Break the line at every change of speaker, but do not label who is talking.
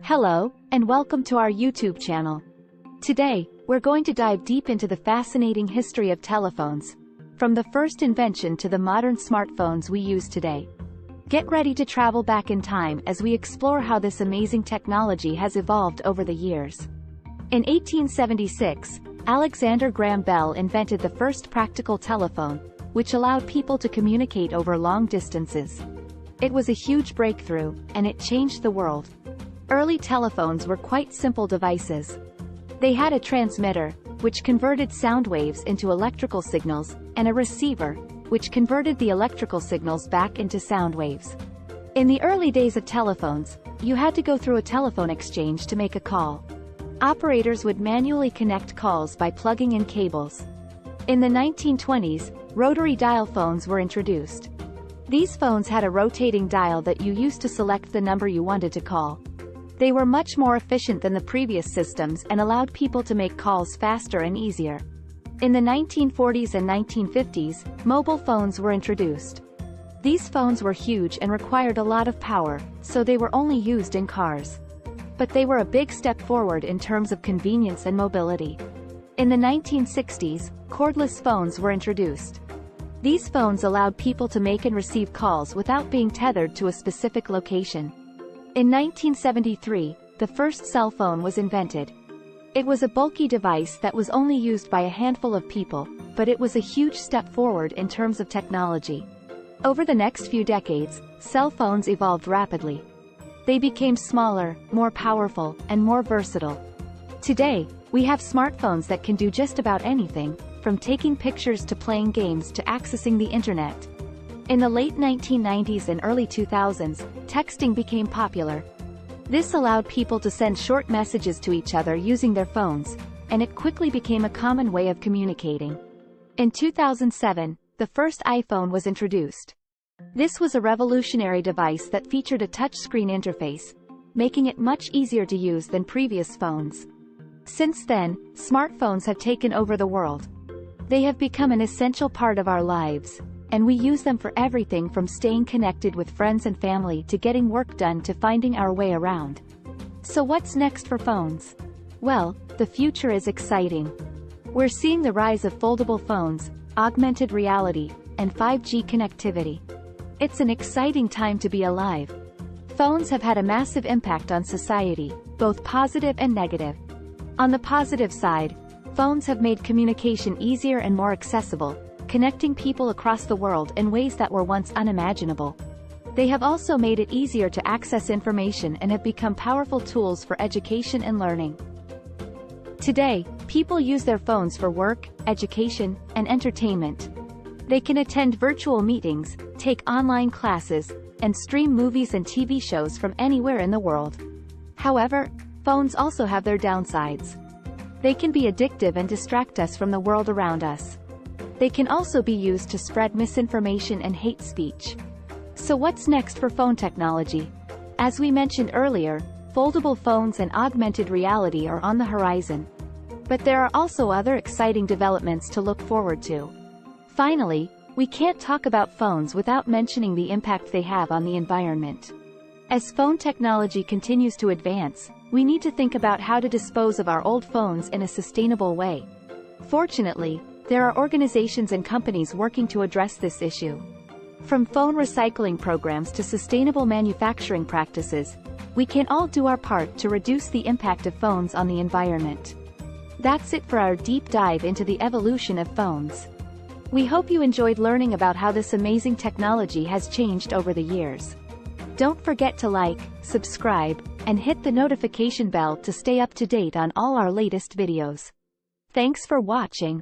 Hello, and welcome to our YouTube channel. Today, we're going to dive deep into the fascinating history of telephones, from the first invention to the modern smartphones we use today. Get ready to travel back in time as we explore how this amazing technology has evolved over the years. In 1876, Alexander Graham Bell invented the first practical telephone, which allowed people to communicate over long distances. It was a huge breakthrough, and it changed the world. Early telephones were quite simple devices. They had a transmitter, which converted sound waves into electrical signals, and a receiver, which converted the electrical signals back into sound waves. In the early days of telephones, you had to go through a telephone exchange to make a call. Operators would manually connect calls by plugging in cables. In the 1920s, rotary dial phones were introduced. These phones had a rotating dial that you used to select the number you wanted to call. They were much more efficient than the previous systems and allowed people to make calls faster and easier. In the 1940s and 1950s, mobile phones were introduced. These phones were huge and required a lot of power, so they were only used in cars. But they were a big step forward in terms of convenience and mobility. In the 1960s, cordless phones were introduced. These phones allowed people to make and receive calls without being tethered to a specific location. In 1973, the first cell phone was invented. It was a bulky device that was only used by a handful of people, but it was a huge step forward in terms of technology. Over the next few decades, cell phones evolved rapidly. They became smaller, more powerful, and more versatile. Today, we have smartphones that can do just about anything, from taking pictures to playing games to accessing the internet. In the late 1990s and early 2000s, texting became popular. This allowed people to send short messages to each other using their phones, and it quickly became a common way of communicating. In 2007, the first iPhone was introduced. This was a revolutionary device that featured a touchscreen interface, making it much easier to use than previous phones. Since then, smartphones have taken over the world. They have become an essential part of our lives, and we use them for everything from staying connected with friends and family to getting work done to finding our way around. So what's next for phones? Well, the future is exciting. We're seeing the rise of foldable phones, augmented reality, and 5G connectivity. It's an exciting time to be alive. Phones have had a massive impact on society, both positive and negative. On the positive side, phones have made communication easier and more accessible, connecting people across the world in ways that were once unimaginable. They have also made it easier to access information and have become powerful tools for education and learning. Today, people use their phones for work, education, and entertainment. They can attend virtual meetings, take online classes, and stream movies and TV shows from anywhere in the world. However, phones also have their downsides. They can be addictive and distract us from the world around us. They can also be used to spread misinformation and hate speech. So what's next for phone technology? As we mentioned earlier, foldable phones and augmented reality are on the horizon. But there are also other exciting developments to look forward to. Finally, we can't talk about phones without mentioning the impact they have on the environment. As phone technology continues to advance, we need to think about how to dispose of our old phones in a sustainable way. Fortunately, there are organizations and companies working to address this issue. From phone recycling programs to sustainable manufacturing practices, we can all do our part to reduce the impact of phones on the environment. That's it for our deep dive into the evolution of phones. We hope you enjoyed learning about how this amazing technology has changed over the years. Don't forget to like, subscribe, and hit the notification bell to stay up to date on all our latest videos. Thanks for watching.